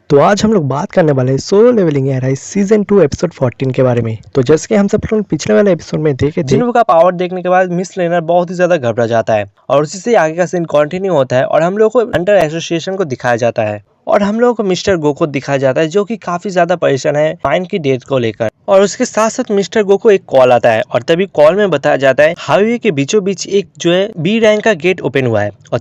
तो आज हम लोग बात करने वाले हैं Solo Leveling Arise season 2 episode 14 के बारे में। तो जैसे कि हम सब लोग पिछले वाले एपिसोड में देखे थे, जिन्हों का पावर देखने के बाद मिस लेनर बहुत ही ज्यादा घबरा जाता है और उसी से आगे का सीन कंटिन्यू होता है और हम लोग को अंडर एसोसिएशन को दिखाया जाता है और हम लोगों को मिस्टर गो को दिखाया जाता है जो कि काफी ज्यादा परेशान है माइन की डेथ को लेकर। और उसके साथ साथ मिस्टर गो को एक कॉल आता है और तभी कॉल में बताया जाता है हाईवे के बीचों बीच एक जो है बी रैंक का गेट ओपन हुआ है और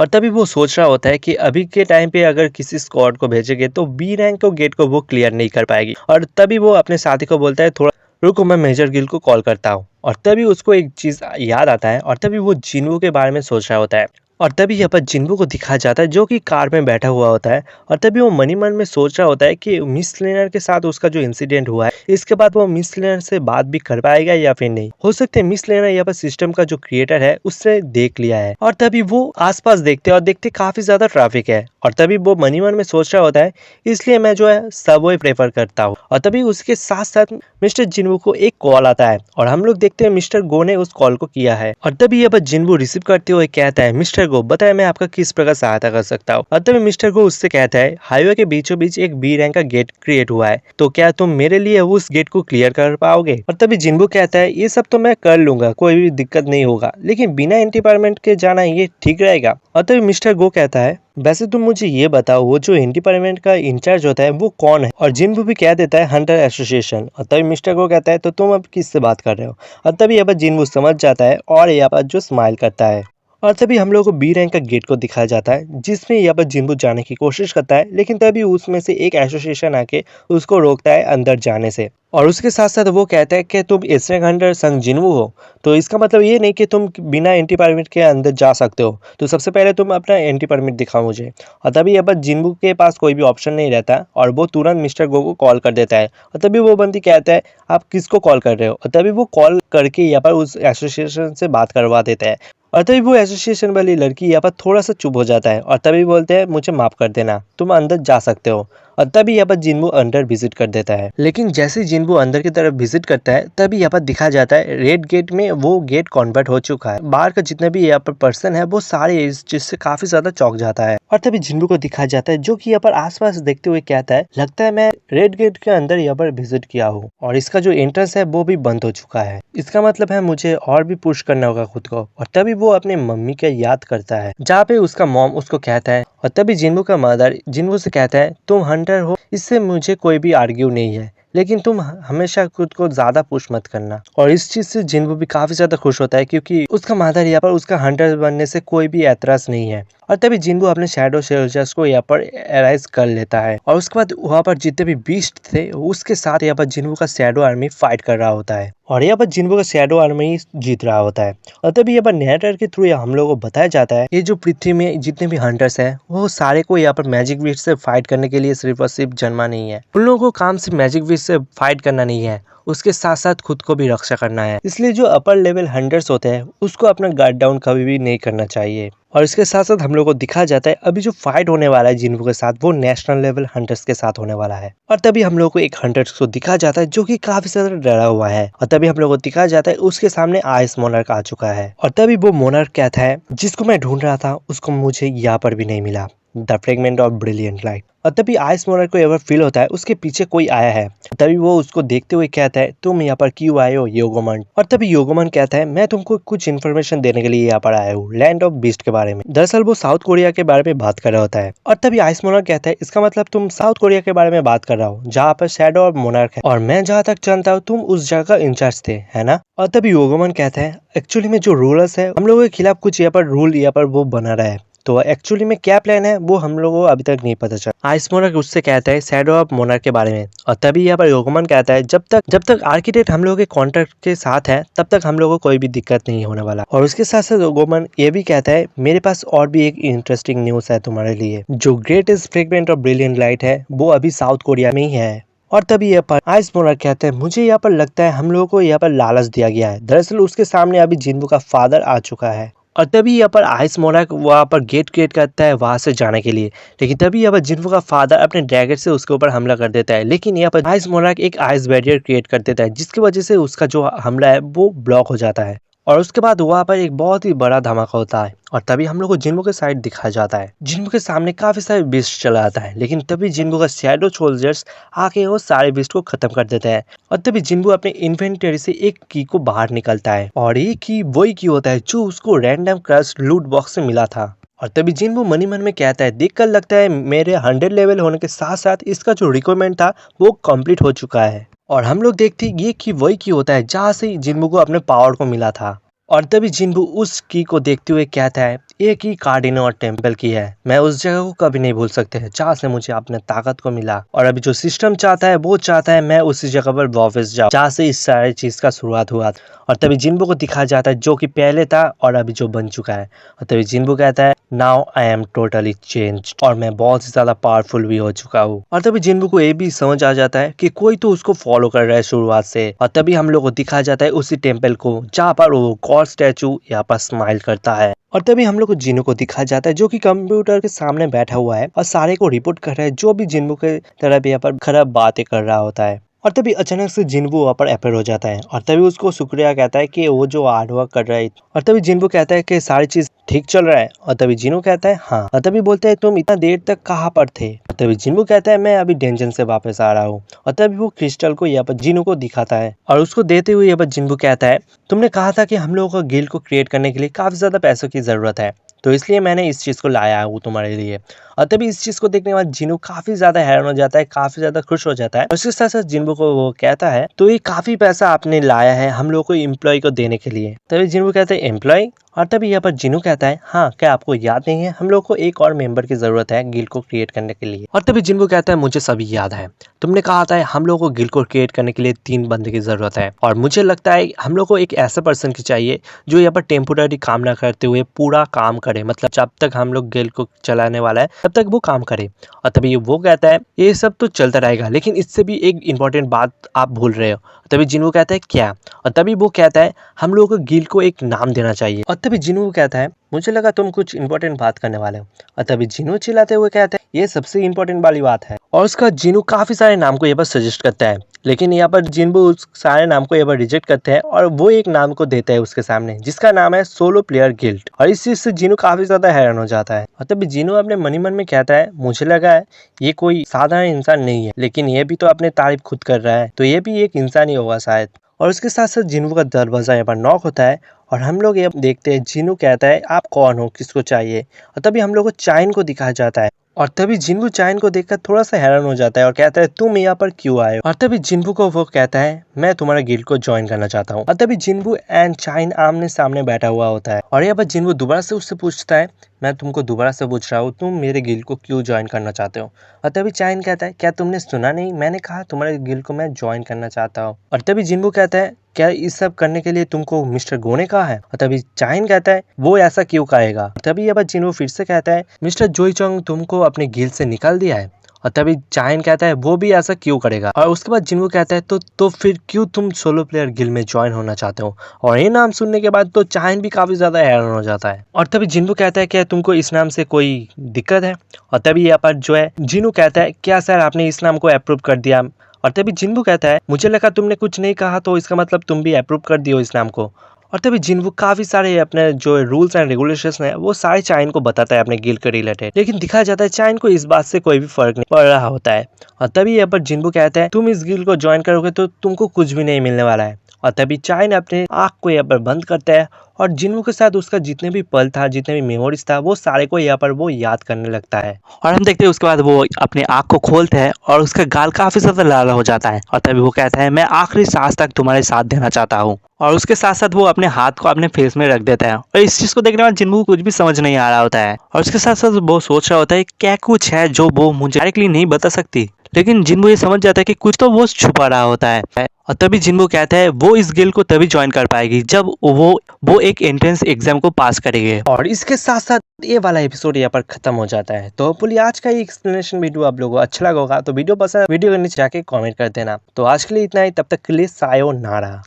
तभी वो सोच रहा होता है कि अभी के टाइम पे अगर किसी स्क्वाड को भेजेंगे तो बी रैंक को गेट को वो क्लियर नहीं कर पाएगी। और तभी वो अपने साथी को बोलता है थोड़ा रुको, मैं मेजर गिल को कॉल करता हूँ। और तभी उसको एक चीज याद आता है और तभी वो जिन्वू के बारे में सोच रहा होता है और तभी यहाँ पर जिन्वू को दिखाया जाता है जो कि कार में बैठा हुआ होता है और तभी वो मन ही मन में सोच रहा होता है कि मिस लेनर के साथ उसका जो इंसिडेंट हुआ है इसके बाद वो मिस लेनर से बात भी कर पाएगा या फिर नहीं। हो सकते है मिस लेनर यहाँ पर सिस्टम का जो क्रिएटर है उससे देख लिया है। और तभी वो आसपास देखते और देखते काफी ज्यादा ट्रैफिक है और तभी वो मन ही मन में सोच रहा होता है इसलिए मैं जो है सबवे प्रेफर करता हूँ। और तभी उसके साथ साथ मिस्टर जिन्वू को एक कॉल आता है और हम लोग देखते हैं मिस्टर गो ने उस कॉल को किया है और तभी यहाँ पर जिन्वू रिसीव करते हुए कहता है मिस्टर गो बताए मैं आपका किस प्रकार सहायता कर सकता हूँ। और तभी मिस्टर गो उससे कहता है हाईवे के बीचों बीच एक बी रैंक का गेट क्रिएट हुआ है तो क्या तुम मेरे लिए उस गेट को क्लियर कर पाओगे। और तभी जिन्वू कहता है ये सब तो मैं कर लूंगा, कोई भी दिक्कत नहीं होगा, लेकिन बिना एंटी परमेंट के जाना ये ठीक रहेगा। और तभी मिस्टर गो कहता है वैसे तुम मुझे ये बताओ वो जो एंटी परमेंट का इंचार्ज होता है वो कौन है। और जिन्वू भी कह देता है हंटर एसोसिएशन। और तभी मिस्टर गो कहता है तो तुम अब किससे बात कर रहे हो। और तभी यहाँ पर जिन्वू समझ जाता है और यहाँ पर जो स्माइल करता है और तभी हम लोग को बी रैंक का गेट को दिखाया जाता है जिसमें यहाँ पर जिन्वू जाने की कोशिश करता है, लेकिन तभी उसमें से एक एसोसिएशन आके उसको रोकता है अंदर जाने से। और उसके साथ साथ वो कहता है कि तुम एसरेंक हंटर संग जिन्वू हो तो इसका मतलब ये नहीं कि तुम बिना एंटी परमिट के अंदर जा सकते हो, तो सबसे पहले तुम अपना एंटी परमिट दिखाओ मुझे। और तभी यहाँ पर जिन्वू के पास कोई भी ऑप्शन नहीं रहता और वो तुरंत मिस्टर गो को कॉल कर देता है। और तभी वो बंदी कहता है आप किसको कॉल कर रहे हो। और तभी वो कॉल करके यहाँ पर उस एसोसिएशन से बात करवा देता है और तभी वो एसोसिएशन वाली लड़की यहाँ पर थोड़ा सा चुप हो जाता है और तभी बोलते हैं मुझे माफ कर देना, तुम अंदर जा सकते हो। और तभी यहाँ पर जिन्वू अंदर विजिट कर देता है, लेकिन जैसे ही जिन्वू अंदर की तरफ विजिट करता है तभी यहाँ पर दिखा जाता है रेड गेट में वो गेट कन्वर्ट हो चुका है। बाहर का जितने भी यहाँ पर पर्सन है वो सारे इस चीज से काफी ज्यादा चौंक जाता है। और तभी जिन्वू को दिखाया जाता है जो कि यहाँ पर आसपास देखते हुए कहता है लगता है मैं रेड गेट के अंदर यहाँ पर विजिट किया हूँ और इसका जो एंट्रेंस है वो भी बंद हो चुका है, इसका मतलब है मुझे और भी पुश करना होगा खुद को। और तभी वो अपने मम्मी का याद करता है जहाँ पे उसका मॉम उसको कहता है और तभी जिन्वू का मदर जिन्वू से कहता है तुम हंटर हो, इससे मुझे कोई भी आर्ग्यू नहीं है, लेकिन तुम हमेशा खुद को ज्यादा पुश मत करना। और इस चीज से जिन्वू भी काफी ज्यादा खुश होता है क्योंकि उसका मदर यहाँ पर उसका हंटर बनने से कोई भी ऐतराज नहीं है। और तभी जिन्वू अपने शैडो सोल्जर्स को यहाँ पर एराइज कर लेता है और उसके बाद वहाँ पर जितने भी बीस्ट थे उसके साथ यहाँ पर जिन्वू का शैडो आर्मी फाइट कर रहा होता है और यहाँ पर जिन्वू का शैडो आर्मी जीत रहा होता है। और तभी यहाँ पर नैरेटर के थ्रू हम लोगों को बताया जाता है ये जो पृथ्वी में जितने भी हंटर्स हैं वो सारे को यहाँ पर मैजिक विश से फाइट करने के लिए सिर्फ और सिर्फ जन्मा नहीं है, उन लोगों को काम सिर्फ मैजिक विश से फाइट करना नहीं है, उसके साथ साथ खुद को भी रक्षा करना है। इसलिए जो अपर लेवल हंटर्स होते हैं उसको अपना गार्ड डाउन कभी भी नहीं करना चाहिए। और इसके साथ साथ हम लोग को दिखाया जाता है अभी जो फाइट होने वाला है जिन्वू के साथ वो नेशनल लेवल हंटर्स के साथ होने वाला है। और तभी हम लोग को एक हंटर्स को दिखाया जाता है जो कि काफी ज्यादा डरा हुआ है और तभी हम लोग को दिखाया जाता है उसके सामने आइस मोनार्क आ चुका है। और तभी वो मोनार्क कहता है जिसको मैं ढूंढ रहा था उसको मुझे यहाँ पर भी नहीं मिला, the fragment of brilliant light. और तभी आइस मोनार्क को एवर फील होता है उसके पीछे कोई आया है, तभी वो उसको देखते हुए कहता है तुम यहाँ पर क्यों आए हो योगोमन। और तभी योगोमन कहता है मैं तुमको कुछ इन्फॉर्मेशन देने के लिए यहाँ पर आया हूँ लैंड ऑफ बीस्ट के बारे में। दरअसल वो साउथ कोरिया के बारे में बात कर रहा होता है। और तभी आइस मोनार्क कहता है इसका मतलब तुम साउथ कोरिया के बारे में बात कर रहा हो जहाँ पर शैडो और मोनार्क है और मैं जहाँ तक जानता हूँ तुम उस जगह का इंचार्ज थे, है ना। और तभी योगोमन कहता है एक्चुअली में जो रूलर्स है हम लोगों के खिलाफ कुछ यहाँ पर रूल यहाँ पर वो बना रहा है, तो एक्चुअली में क्या प्लान है वो हम लोगों को अभी तक नहीं पता चला। आइस मोनार्क उससे कहता है शैडो ऑफ मोनार्क के बारे में। और तभी यहाँ पर योगोमन कहता है जब तक आर्किटेक्ट हम लोगों के कॉन्ट्रैक्ट के साथ है तब तक हम लोगों को कोई भी दिक्कत नहीं होने वाला। और उसके साथ साथ योगोमन ये भी कहता है मेरे पास और भी एक इंटरेस्टिंग न्यूज है तुम्हारे लिए, जो greatest fragment of brilliant light है वो अभी साउथ कोरिया में ही है। और तभी यहाँ पर आइस मोनार्क कहते हैं मुझे यहाँ पर लगता है हम लोगों को यहाँ पर लालच दिया गया है, दरअसल उसके सामने अभी जिन्वू का फादर आ चुका है। और तभी यहाँ पर आइस मोनार्क वहाँ पर गेट क्रिएट करता है वहां से जाने के लिए, लेकिन तभी यहाँ पर जिन्वू का फादर अपने ड्रैगन से उसके ऊपर हमला कर देता है, लेकिन यहाँ पर आइस मोनार्क एक आइस बैरियर क्रिएट कर देता है जिसकी वजह से उसका जो हमला है वो ब्लॉक हो जाता है। और उसके बाद वहाँ पर एक बहुत ही बड़ा धमाका होता है और तभी हम लोग को जिन्बू के साइड दिखाया जाता है। जिन्बू के सामने काफी सारे बीस्ट चला आता है, लेकिन तभी जिन्बू का शैडो सोल्जर्स आके वो सारे बीस्ट को खत्म कर देते हैं और तभी जिन्बू अपने इन्वेंटरी से एक की को बाहर निकलता है और ये की वही की होता है जो उसको रैंडम क्रश लूट बॉक्स से मिला था। और तभी जिन्बू मनी मन में कहता है, देखकर लगता है मेरे 100 लेवल होने के साथ साथ इसका जो रिक्वायरमेंट था वो कंप्लीट हो चुका है। और हम लोग देखते हैं ये की वही की होता है जहाँ से जिन्बू को अपने पावर को मिला था। और तभी जिन्बू उस की को देखते हुए कहता है, ये की कार्डिनो और टेम्पल की है, मैं उस जगह को कभी नहीं भूल सकते हैं जहाँ से मुझे अपने ताकत को मिला। और अभी जो सिस्टम चाहता है वो चाहता है मैं उसी जगह पर वापस जाऊँ जहाँ से इस सारी चीज का शुरुआत हुआ। और तभी जिन्बू को दिखाया जाता है जो कि पहले था और अभी जो बन चुका है। और तभी जिन्बू कहता है, now I am totally changed, और मैं बहुत ही ज्यादा पावरफुल भी हो चुका हूँ। और तभी जिन्बू को ये भी समझ आ जाता है कि कोई तो उसको फॉलो कर रहा है शुरुआत से। और तभी हम लोग को दिखाया जाता है उसी टेम्पल को जहाँ पर वो गॉड स्टैचू यहाँ पर स्माइल करता है। और तभी हम लोग को जिन्बू को दिखाया जाता है जो कि कंप्यूटर के सामने बैठा हुआ है और सारे को रिपोर्ट कर रहा है जो भी जिन्बू के तरफ यहाँ पर खराब बातें कर रहा होता है। और तभी अचानक से जिन्बू वहाँ पर अपेयर हो जाता है और तभी उसको शुक्रिया कहता है कि वो जो हार्ड वर्क कर रहा है। और तभी जिन्बू कहता है कि सारी चीज ठीक चल रहा है। और तभी जिन्बू कहता है हाँ। और तभी बोलते हैं, तुम इतना देर तक कहाँ पर थे? और तभी जिन्बू कहता है, मैं अभी डेंजन से वापस आ रहा हूँ। और तभी वो क्रिस्टल को यहाँ पर जिन्बू को दिखाता है और उसको देते हुए यहाँ पर जिन्बू कहता है, तुमने कहा था कि हम लोगों को गिल्ड को क्रिएट करने के लिए काफी ज्यादा पैसों की जरूरत है, तो इसलिए मैंने इस चीज को लाया हूँ तुम्हारे लिए। और तभी इस चीज को देखने के बाद जिन्बू काफी ज्यादा हैरान हो जाता है, काफी ज्यादा खुश हो जाता है। उसके साथ साथ जिन्बू को वो कहता है, तो ये काफी पैसा आपने लाया है हम लोग को एम्प्लॉय को देने के लिए। तभी जिन्बू कहते हैं, एम्प्लॉय? और तभी यहाँ पर जिन्नू कहता है, हाँ क्या आपको याद नहीं है, हम लोग को एक और मेंबर की जरूरत है गिल्ड को क्रिएट करने के लिए। और तभी जिन्नू कहता है, मुझे सभी याद है, तुमने कहा था हम लोग को गिल्ड को क्रिएट करने के लिए 3 बंदे की जरूरत है और मुझे लगता है हम लोग को एक ऐसा पर्सन की चाहिए जो यहाँ पर टेम्पोररी काम ना करते हुए पूरा काम करे, मतलब जब तक हम लोग गिल्ड को चलाने वाला है तब तक वो काम करे। और तभी वो कहता है, ये सब तो चलता रहेगा लेकिन इससे भी एक इम्पोर्टेंट बात आप भूल रहे हो। तभी जिन्नू कहता है, क्या? और तभी वो कहता है, हम लोगों को गिल्ड को एक नाम देना चाहिए। और तभी जिन्नू कहता है, मुझे लगा तुम कुछ इंपॉर्टेंट बात करने वाले हो। और तभी जिन्नू चिल्लाते हुए कहता है, ये सबसे इंपॉर्टेंट वाली बात है। और उसका जिन्नू काफी सारे नाम को यहाँ पर सजेस्ट करता है, लेकिन यहाँ पर जिन्नू उस सारे नाम को यहाँ पर रिजेक्ट करते हैं और वो एक नाम को देता है उसके सामने जिसका नाम है सोलो प्लेयर गिल्ड। और इस चीज से जिन्नू काफी ज्यादा हैरान हो जाता है। और तभी जिन्नू अपने मनी मन में कहता है, मुझे लगा है ये कोई साधारण इंसान नहीं है, लेकिन ये भी तो अपने तारीफ खुद कर रहा है, तो ये भी एक इंसान ही होगा शायद। और उसके साथ साथ जिन्नू का दरवाजा यहाँ पर नॉक होता है और हम लोग ये देखते हैं, जिन्नू कहता है, आप कौन हो, किसको चाहिए? और तभी हम लोग को चाइन को दिखाया जाता है और तभी जिन्नू चाइन को देखकर थोड़ा सा हैरान हो जाता है और कहता है, तुम यहाँ पर क्यों आए हो? और तभी जिन्नू को वो कहता है, मैं तुम्हारा गिल्ड को ज्वाइन करना चाहता हूँ। और तभी जिन्नू एंड चाइन आमने सामने बैठा हुआ होता है और यहाँ पर जिन्नू दोबारा से उससे पूछता है, मैं तुमको दोबारा से पूछ रहा हूँ, तुम मेरे गिल्ड को क्यों ज्वाइन करना चाहते हो? और तभी चाइन कहता है, क्या तुमने सुना नहीं, मैंने कहा तुम्हारे गिल्ड को मैं ज्वाइन करना चाहता हूँ। और तभी जिन्नू कहता है, क्या इस सब करने के लिए तुमको मिस्टर गो ने कहा है? और तभी चाइन कहता है, वो ऐसा क्यों कहेगा? तभी अब जिन्नू फिर से कहता है, मिस्टर जोई चोंग तुमको अपने गिल्ड से निकाल दिया है। और तभी चाइन कहता है, वो भी ऐसा क्यों करेगा? और उसके बाद जिन्नू कहता है, तो फिर क्यों तुम सोलो प्लेयर गिल्ड में ज्वाइन होना चाहते हो? और ये नाम सुनने के बाद तो चाइन भी काफी ज्यादा हैरान हो जाता है। और तभी जिन्नू कहता है, क्या तुमको इस नाम से कोई दिक्कत है? और तभी यहाँ पर जो है जिन्नू कहता है, क्या सर आपने इस नाम को अप्रूव कर दिया? और तभी जिन्नू कहता है, मुझे लगा तुमने कुछ नहीं कहा तो इसका मतलब तुम भी अप्रूव कर दियो इस नाम को। और तभी जिन्नू काफी सारे अपने जो रूल्स एंड रेगुलेशंस हैं वो सारे चाइन को बताता है अपने गिल्ड के रिलेटेड, लेकिन दिखाया जाता है चाइन को इस बात से कोई भी फर्क नहीं पड़ रहा होता है। और तभी यहाँ पर जिन्नू कहता है, तुम इस गिल्ड को ज्वाइन करोगे तो तुमको कुछ भी नहीं मिलने वाला है। और तभी चाइन अपने आँख को यहाँ पर बंद करता है और जिन्नू के साथ उसका जितने भी पल था, जितने भी मेमोरीज था, वो सारे को यहाँ पर वो याद करने लगता है। और हम देखते हैं उसके बाद वो अपने आँख को खोलता है और उसका गाल काफी ज्यादा लाल हो जाता है। और तभी वो कहता है, मैं आखिरी सांस तक तुम्हारे साथ देना चाहता हूँ। और उसके साथ साथ वो अपने हाथ को अपने फेस में रख देता है और इस चीज को देखने के बाद जिन्नू को कुछ भी समझ नहीं आ रहा होता है। और उसके साथ साथ वो सोच रहा होता है क्या कुछ है जो वो मुझे डायरेक्टली नहीं बता सकती, लेकिन जिन्नू ये समझ जाता है कि कुछ तो वो छुपा रहा होता है। और तभी जिन्नू कहता है, वो इस गिल्ड को तभी ज्वाइन कर पाएगी जब वो एक एंट्रेंस एग्जाम को पास करेगी। और इसके साथ साथ ये वाला एपिसोड यहाँ पर खत्म हो जाता है। तो होपफुली आज का ये एक्सप्लेनेशन वीडियो आप लोगों को अच्छा लगा होगा, तो वीडियो पसंद वीडियो के नीचे जाके कमेंट कर देना। तो आज के लिए इतना ही, तब तक के लिए सायोनारा।